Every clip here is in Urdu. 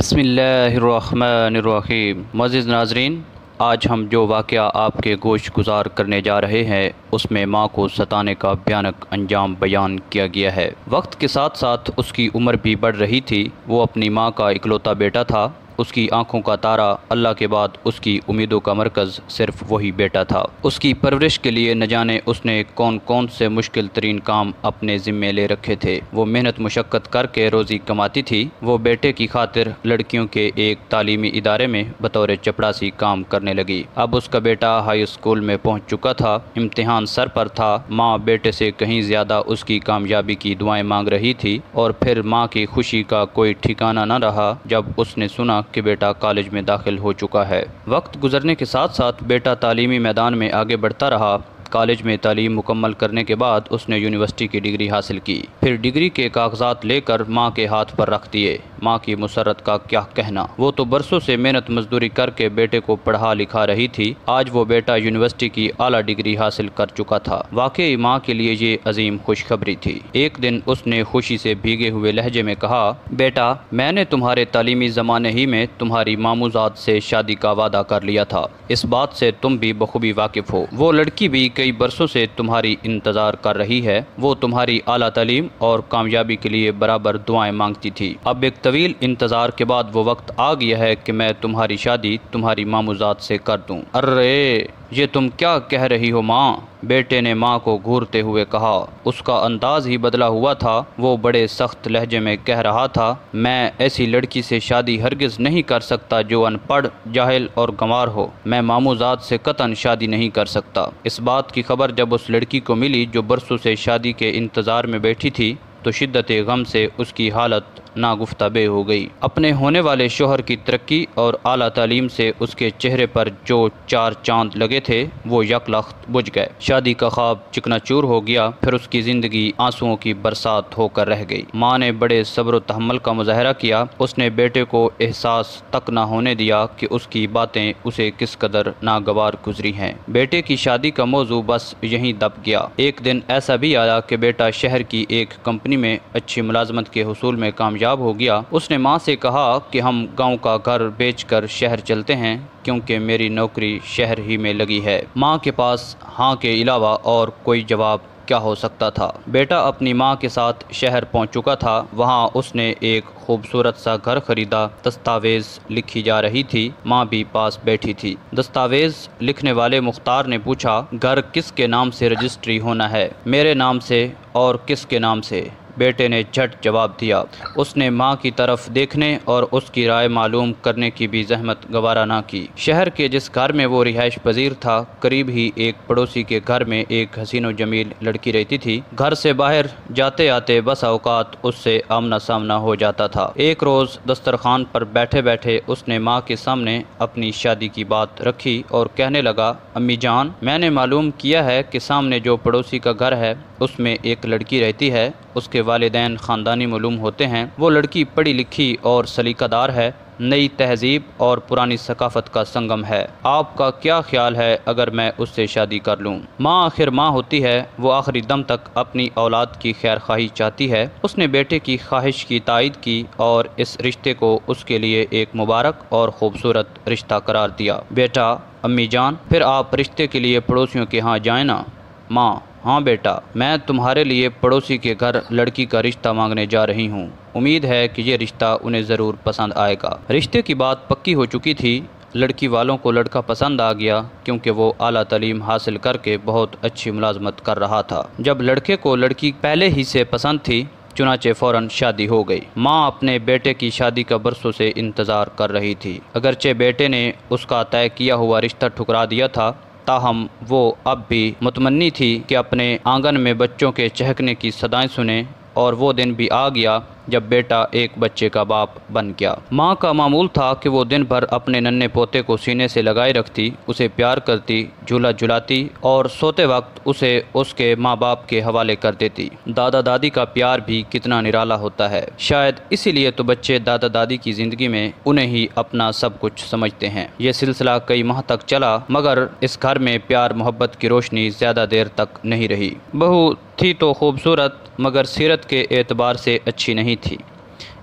بسم اللہ الرحمن الرحیم۔ معزز ناظرین، آج ہم جو واقعہ آپ کے گوش گزار کرنے جا رہے ہیں اس میں ماں کو ستانے کا بھیانک انجام بیان کیا گیا ہے۔ وقت کے ساتھ ساتھ اس کی عمر بھی بڑھ رہی تھی۔ وہ اپنی ماں کا اکلوتا بیٹا تھا۔ اس کی آنکھوں کا تارا، اللہ کے بعد اس کی امیدوں کا مرکز صرف وہی بیٹا تھا۔ اس کی پرورش کے لیے نہ جانے اس نے کون کون سے مشکل ترین کام اپنے ذمے لے رکھے تھے۔ وہ محنت مشقت کر کے روزی کماتی تھی۔ وہ بیٹے کی خاطر لڑکیوں کے ایک تعلیمی ادارے میں بطور چپڑاسی کام کرنے لگی۔ اب اس کا بیٹا ہائی اسکول میں پہنچ چکا تھا۔ امتحان سر پر تھا۔ ماں بیٹے سے کہیں زیادہ اس کی کامیابی کی دعائیں مانگ رہی تھی، اور پھر ماں کی خوشی کا کوئی ٹھکانہ نہ رہا جب اس نے سنا کہ بیٹا کالج میں داخل ہو چکا ہے۔ وقت گزرنے کے ساتھ ساتھ بیٹا تعلیمی میدان میں آگے بڑھتا رہا۔ کالج میں تعلیم مکمل کرنے کے بعد اس نے یونیورسٹی کی ڈگری حاصل کی۔ پھر ڈگری کے کاغذات لے کر ماں کے ہاتھ پر رکھ دیے۔ ماں کی مسرت کا کیا کہنا، وہ تو برسوں سے محنت مزدوری کر کے بیٹے کو پڑھا لکھا رہی تھی۔ آج وہ بیٹا یونیورسٹی کی اعلیٰ ڈگری حاصل کر چکا تھا۔ واقعی ماں کے لیے یہ عظیم خوشخبری تھی۔ ایک دن اس نے خوشی سے بھیگے ہوئے لہجے میں کہا، بیٹا، میں نے تمہارے تعلیمی زمانے ہی میں تمہاری ماموزاد سے شادی کا وعدہ کر لیا تھا۔ اس بات سے تم بھی بخوبی واقف ہو۔ وہ لڑکی بھی کئی برسوں سے تمہاری انتظار کر رہی ہے۔ وہ تمہاری اعلیٰ تعلیم اور کامیابی کے لیے برابر دعائیں مانگتی تھی۔ اب ایک طویل انتظار کے بعد وہ وقت آ گیا ہے کہ میں تمہاری شادی تمہاری ماموزاد سے کر دوں۔ ارے یہ تم کیا کہہ رہی ہو ماں؟ بیٹے نے ماں کو گھورتے ہوئے کہا۔ اس کا انداز ہی بدلا ہوا تھا۔ وہ بڑے سخت لہجے میں کہہ رہا تھا، میں ایسی لڑکی سے شادی ہرگز نہیں کر سکتا جو ان پڑھ، جاہل اور گنوار ہو۔ میں ماموزاد سے قطعاً شادی نہیں کر سکتا۔ اس بات کی خبر جب اس لڑکی کو ملی جو برسوں سے شادی کے انتظار میں بیٹھی تھی تو شدت غم سے اس کی حالت ناگفتہ بے ہو گئی۔ اپنے ہونے والے شوہر کی ترقی اور اعلیٰ تعلیم سے اس کے چہرے پر جو چار چاند لگے تھے وہ یک لخت بجھ گئے۔ شادی کا خواب چکنا چور ہو گیا۔ پھر اس کی زندگی آنسوؤں کی برسات ہو کر رہ گئی۔ ماں نے بڑے صبر و تحمل کا مظاہرہ کیا۔ اس نے بیٹے کو احساس تک نہ ہونے دیا کہ اس کی باتیں اسے کس قدر ناگوار گزری ہیں۔ بیٹے کی شادی کا موضوع بس یہیں دب گیا۔ ایک دن ایسا بھی آیا کہ بیٹا شہر کی ایک کمپنی میں اچھی ملازمت کے حصول میں کامیاب ہو گیا۔ اس نے ماں سے کہا کہ ہم گاؤں کا گھر بیچ کر شہر چلتے ہیں کیونکہ میری نوکری شہر ہی میں لگی ہے۔ ماں کے پاس ہاں کے علاوہ اور کوئی جواب کیا ہو سکتا تھا؟ بیٹا اپنی ماں کے ساتھ شہر پہنچ چکا تھا۔ وہاں اس نے ایک خوبصورت سا گھر خریدا۔ دستاویز لکھی جا رہی تھی۔ ماں بھی پاس بیٹھی تھی۔ دستاویز لکھنے والے مختار نے پوچھا، گھر کس کے نام سے رجسٹری ہونا ہے؟ میرے نام سے۔ اور کس کے نام سے؟ بیٹے نے جھٹ جواب دیا۔ اس نے ماں کی طرف دیکھنے اور اس کی رائے معلوم کرنے کی بھی زحمت گوارا نہ کی۔ شہر کے جس گھر میں وہ رہائش پذیر تھا، قریب ہی ایک پڑوسی کے گھر میں ایک حسین و جمیل لڑکی رہتی تھی۔ گھر سے باہر جاتے آتے بس اوقات اس سے آمنا سامنا ہو جاتا تھا۔ ایک روز دسترخوان پر بیٹھے بیٹھے اس نے ماں کے سامنے اپنی شادی کی بات رکھی اور کہنے لگا، امی جان، میں نے معلوم کیا ہے کہ سامنے جو پڑوسی کا گھر ہے اس میں ایک لڑکی رہتی ہے۔ اس کے والدین خاندانی معلوم ہوتے ہیں۔ وہ لڑکی پڑھی لکھی اور سلیقہ دار ہے۔ نئی تہذیب اور پرانی ثقافت کا سنگم ہے۔ آپ کا کیا خیال ہے اگر میں اس سے شادی کر لوں؟ ماں آخر ماں ہوتی ہے۔ وہ آخری دم تک اپنی اولاد کی خیر خواہی چاہتی ہے۔ اس نے بیٹے کی خواہش کی تائید کی اور اس رشتے کو اس کے لیے ایک مبارک اور خوبصورت رشتہ قرار دیا۔ بیٹا، امی جان، پھر آپ رشتے کے لیے پڑوسیوں کے ہاں جائیں نا۔ ماں، ہاں بیٹا، میں تمہارے لیے پڑوسی کے گھر لڑکی کا رشتہ مانگنے جا رہی ہوں۔ امید ہے کہ یہ رشتہ انہیں ضرور پسند آئے گا۔ رشتے کی بات پکی ہو چکی تھی۔ لڑکی والوں کو لڑکا پسند آ گیا کیونکہ وہ اعلیٰ تعلیم حاصل کر کے بہت اچھی ملازمت کر رہا تھا۔ جب لڑکے کو لڑکی پہلے ہی سے پسند تھی، چنانچہ فوراً شادی ہو گئی۔ ماں اپنے بیٹے کی شادی کا برسوں سے انتظار کر رہی تھی۔ اگرچہ بیٹے نے اس کا طے کیا ہوا رشتہ ٹھکرا دیا تھا، تاہم وہ اب بھی متمنی تھی کہ اپنے آنگن میں بچوں کے چہکنے کی صدائیں سنے، اور وہ دن بھی آ گیا جب بیٹا ایک بچے کا باپ بن گیا۔ ماں کا معمول تھا کہ وہ دن بھر اپنے ننھے پوتے کو سینے سے لگائے رکھتی، اسے پیار کرتی، جھولا جھلاتی اور سوتے وقت اسے اس کے ماں باپ کے حوالے کر دیتی۔ دادا دادی کا پیار بھی کتنا نرالا ہوتا ہے۔ شاید اسی لیے تو بچے دادا دادی کی زندگی میں انہیں ہی اپنا سب کچھ سمجھتے ہیں۔ یہ سلسلہ کئی ماہ تک چلا، مگر اس گھر میں پیار محبت کی روشنی زیادہ دیر تک نہیں رہی۔ بہو تھی تو خوبصورت، مگر سیرت کے اعتبار سے اچھی نہیں تھی۔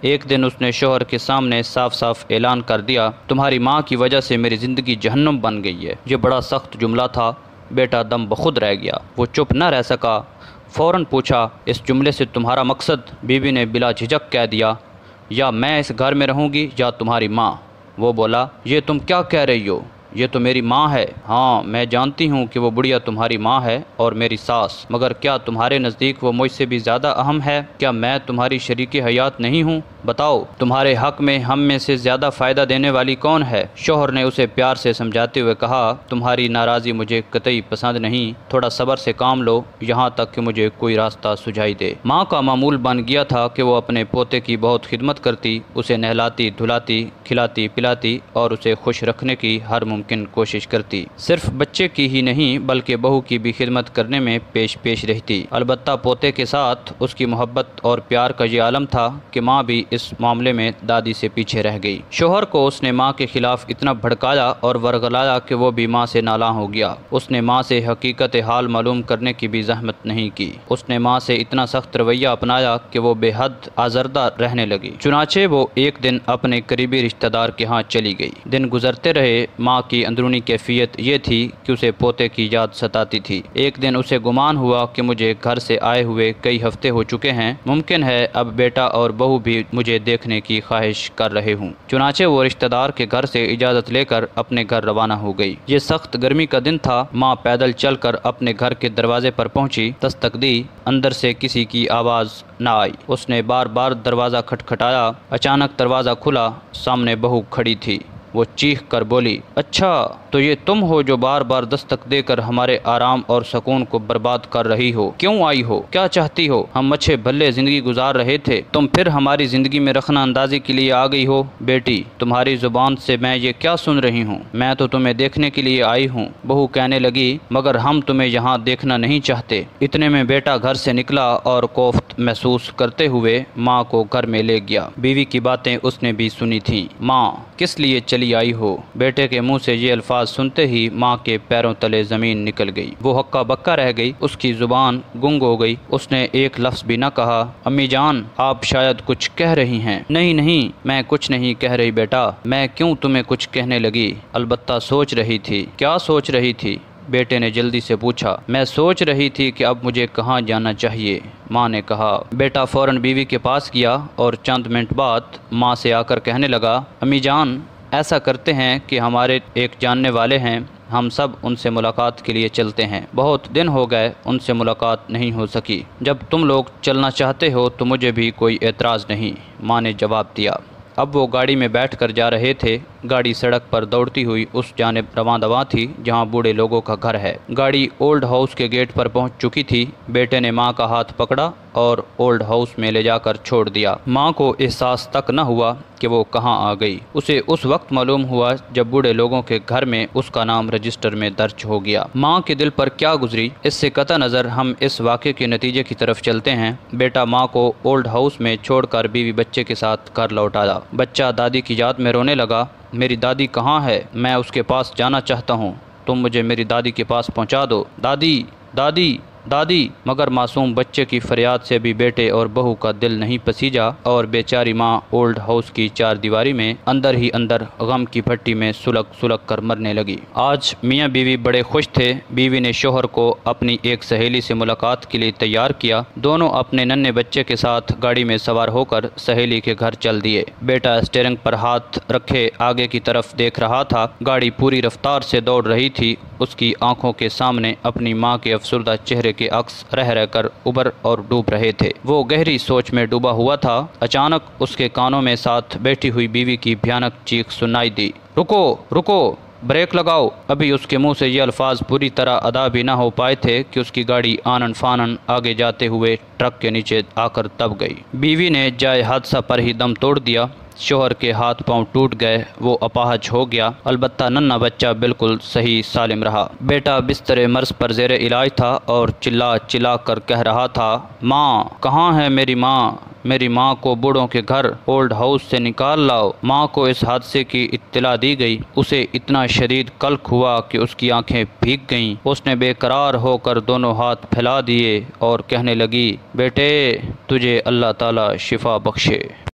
ایک دن اس نے شوہر کے سامنے صاف صاف اعلان کر دیا، تمہاری ماں کی وجہ سے میری زندگی جہنم بن گئی ہے۔ یہ بڑا سخت جملہ تھا۔ بیٹا دم بخود رہ گیا، وہ چپ نہ رہ سکا، فوراً پوچھا، اس جملے سے تمہارا مقصد؟ بیوی نے بلا جھجک کہہ دیا، یا میں اس گھر میں رہوں گی یا تمہاری ماں۔ وہ بولا، یہ تم کیا کہہ رہی ہو؟ یہ تو میری ماں ہے۔ ہاں میں جانتی ہوں کہ وہ بڑھیا تمہاری ماں ہے اور میری ساس، مگر کیا تمہارے نزدیک وہ مجھ سے بھی زیادہ اہم ہے؟ کیا میں تمہاری شریک حیات نہیں ہوں؟ بتاؤ، تمہارے حق میں ہم میں سے زیادہ فائدہ دینے والی کون ہے؟ شوہر نے اسے پیار سے سمجھاتے ہوئے کہا، تمہاری ناراضی مجھے قطعی پسند نہیں، تھوڑا صبر سے کام لو یہاں تک کہ مجھے کوئی راستہ سجھائی دے۔ ماں کا معمول بن گیا تھا کہ وہ اپنے پوتے کی بہت خدمت کرتی، اسے نہلاتی دھلاتی، کھلاتی پلاتی اور اسے خوش رکھنے کی ہر ممکن کوشش کرتی۔ صرف بچے کی ہی نہیں بلکہ بہو کی بھی خدمت کرنے میں پیش رہتی۔ البتہ پوتے کے ساتھ اس کی محبت اور پیار کا یہ عالم تھا کہ ماں بھی اس معاملے میں دادی سے پیچھے رہ گئی۔ شوہر کو اس نے ماں کے خلاف اتنا بھڑکایا اور ورغلایا کہ وہ بھی ماں سے نالاں ہو گیا۔ اس نے ماں سے حقیقت حال معلوم کرنے کی بھی زحمت نہیں کی۔ اس نے ماں سے اتنا سخت رویہ اپنایا کہ وہ بے حد آزردہ رہنے لگی۔ چنانچہ وہ ایک دن اپنے قریبی رشتہ دار کے ہاں چلی گئی۔ دن گزرتے رہے، ماں کی اندرونی کیفیت یہ تھی کہ اسے پوتے کی یاد ستاتی تھی۔ ایک دن اسے گمان ہوا کہ مجھے گھر سے آئے ہوئے کئی ہفتے ہو چکے ہیں، ممکن ہے اب بیٹا اور بہو بھی مجھے دیکھنے کی خواہش کر رہے ہوں۔ چنانچہ وہ رشتہ دار کے گھر سے اجازت لے کر اپنے گھر روانہ ہو گئی۔ یہ سخت گرمی کا دن تھا۔ ماں پیدل چل کر اپنے گھر کے دروازے پر پہنچی، دستک دی، اندر سے کسی کی آواز نہ آئی۔ اس نے بار بار دروازہ کھٹکھٹایا۔ اچانک دروازہ کھلا، سامنے بہو کھڑی تھی۔ وہ چیخ کر بولی، اچھا تو یہ تم ہو جو بار بار دستک دے کر ہمارے آرام اور سکون کو برباد کر رہی ہو؟ کیوں آئی ہو؟ کیا چاہتی ہو؟ ہم اچھے بھلے زندگی گزار رہے تھے، تم پھر ہماری زندگی میں رخنہ اندازی کے لیے آ گئی ہو؟ بیٹی، تمہاری زبان سے میں یہ کیا سن رہی ہوں؟ میں تو تمہیں دیکھنے کے لیے آئی ہوں۔ بہو کہنے لگی، مگر ہم تمہیں یہاں دیکھنا نہیں چاہتے۔ اتنے میں بیٹا گھر سے نکلا اور کوفت محسوس کرتے ہوئے ماں کو گھر میں لے گیا۔ بیوی کی باتیں اس نے بھی سنی تھیں۔ ماں، کس لیے چلی آئی ہو؟ بیٹے کے منہ سے یہ الفاظ سنتے ہی ماں کے پیروں تلے زمین نکل گئی۔ وہ ہکا بکا رہ گئی، اس کی زبان گنگ ہو گئی۔ اس نے ایک لفظ بھی نہ کہا۔ امی جان، آپ شاید کچھ کہہ رہی ہیں۔ نہیں، میں کچھ نہیں کہہ رہی بیٹا۔ میں کیوں تمہیں کچھ کہنے لگی؟ البتہ سوچ رہی تھی۔ کیا سوچ رہی تھی؟ بیٹے نے جلدی سے پوچھا۔ میں سوچ رہی تھی کہ اب مجھے کہاں جانا چاہیے، ماں نے کہا۔ بیٹا فوراً بیوی کے پاس گیا اور چند منٹ بعد ماں سے آ کر کہنے لگا، امی جان، ایسا کرتے ہیں کہ ہمارے ایک جاننے والے ہیں، ہم سب ان سے ملاقات کے لیے چلتے ہیں۔ بہت دن ہو گئے ان سے ملاقات نہیں ہو سکی۔ جب تم لوگ چلنا چاہتے ہو تو مجھے بھی کوئی اعتراض نہیں، ماں نے جواب دیا۔ اب وہ گاڑی میں بیٹھ کر جا رہے تھے۔ گاڑی سڑک پر دوڑتی ہوئی اس جانب رواں دواں تھی جہاں بوڑھے لوگوں کا گھر ہے۔ گاڑی اولڈ ہاؤس کے گیٹ پر پہنچ چکی تھی۔ بیٹے نے ماں کا ہاتھ پکڑا اور اولڈ ہاؤس میں لے جا کر چھوڑ دیا۔ ماں کو احساس تک نہ ہوا کہ وہ کہاں آ گئی۔ اسے اس وقت معلوم ہوا جب بوڑھے لوگوں کے گھر میں اس کا نام رجسٹر میں درج ہو گیا۔ ماں کے دل پر کیا گزری، اس سے قطع نظر ہم اس واقعے کے نتیجے کی طرف چلتے ہیں۔ بیٹا ماں کو اولڈ ہاؤس میں چھوڑ کر بیوی بچے کے ساتھ گھر لوٹ آیا۔ بچہ دادی کی یاد میں رونے لگا۔ میری دادی کہاں ہے؟ میں اس کے پاس جانا چاہتا ہوں، تم مجھے میری دادی کے پاس پہنچا دو۔ دادی، دادی، دادی۔ مگر معصوم بچے کی فریاد سے بھی بیٹے اور بہو کا دل نہیں پسیجا اور بیچاری ماں اولڈ ہاؤس کی چار دیواری میں اندر ہی اندر غم کی بھٹی میں سلگ کر مرنے لگی۔ آج میاں بیوی بڑے خوش تھے۔ بیوی نے شوہر کو اپنی ایک سہیلی سے ملاقات کے لیے تیار کیا۔ دونوں اپنے ننھے بچے کے ساتھ گاڑی میں سوار ہو کر سہیلی کے گھر چل دیے۔ بیٹا اسٹیئرنگ پر ہاتھ رکھے آگے کی طرف دیکھ رہا تھا۔ گاڑی پوری رفتار سے دوڑ رہی تھی۔ اس کی آنکھوں کے سامنے اپنی ماں کے افسردہ چہرے کے عکس رہ کر ابھر اور ڈوب رہے تھے۔ وہ گہری سوچ میں ڈوبا ہوا تھا۔ اچانک اس کے کانوں میں ساتھ بیٹھی ہوئی بیوی کی بھیانک چیخ سنائی دی، رکو، رکو، بریک لگاؤ۔ ابھی اس کے منہ سے یہ الفاظ پوری طرح ادا بھی نہ ہو پائے تھے کہ اس کی گاڑی آنن فانن آگے جاتے ہوئے ٹرک کے نیچے آ کر دب گئی۔ بیوی نے جائے حادثہ پر ہی دم توڑ دیا۔ شوہر کے ہاتھ پاؤں ٹوٹ گئے، وہ اپاہج ہو گیا۔ البتہ ننھا بچہ بالکل صحیح سالم رہا۔ بیٹا بستر مرض پر زیر علاج تھا اور چلا کر کہہ رہا تھا، ماں، کہاں ہے میری ماں؟ میری ماں کو بوڑھوں کے گھر اولڈ ہاؤس سے نکال لاؤ۔ ماں کو اس حادثے کی اطلاع دی گئی۔ اسے اتنا شدید قلق ہوا کہ اس کی آنکھیں بھیگ گئیں۔ اس نے بے قرار ہو کر دونوں ہاتھ پھیلا دیے اور کہنے لگی، بیٹے، تجھے اللہ تعالی شفا بخشے۔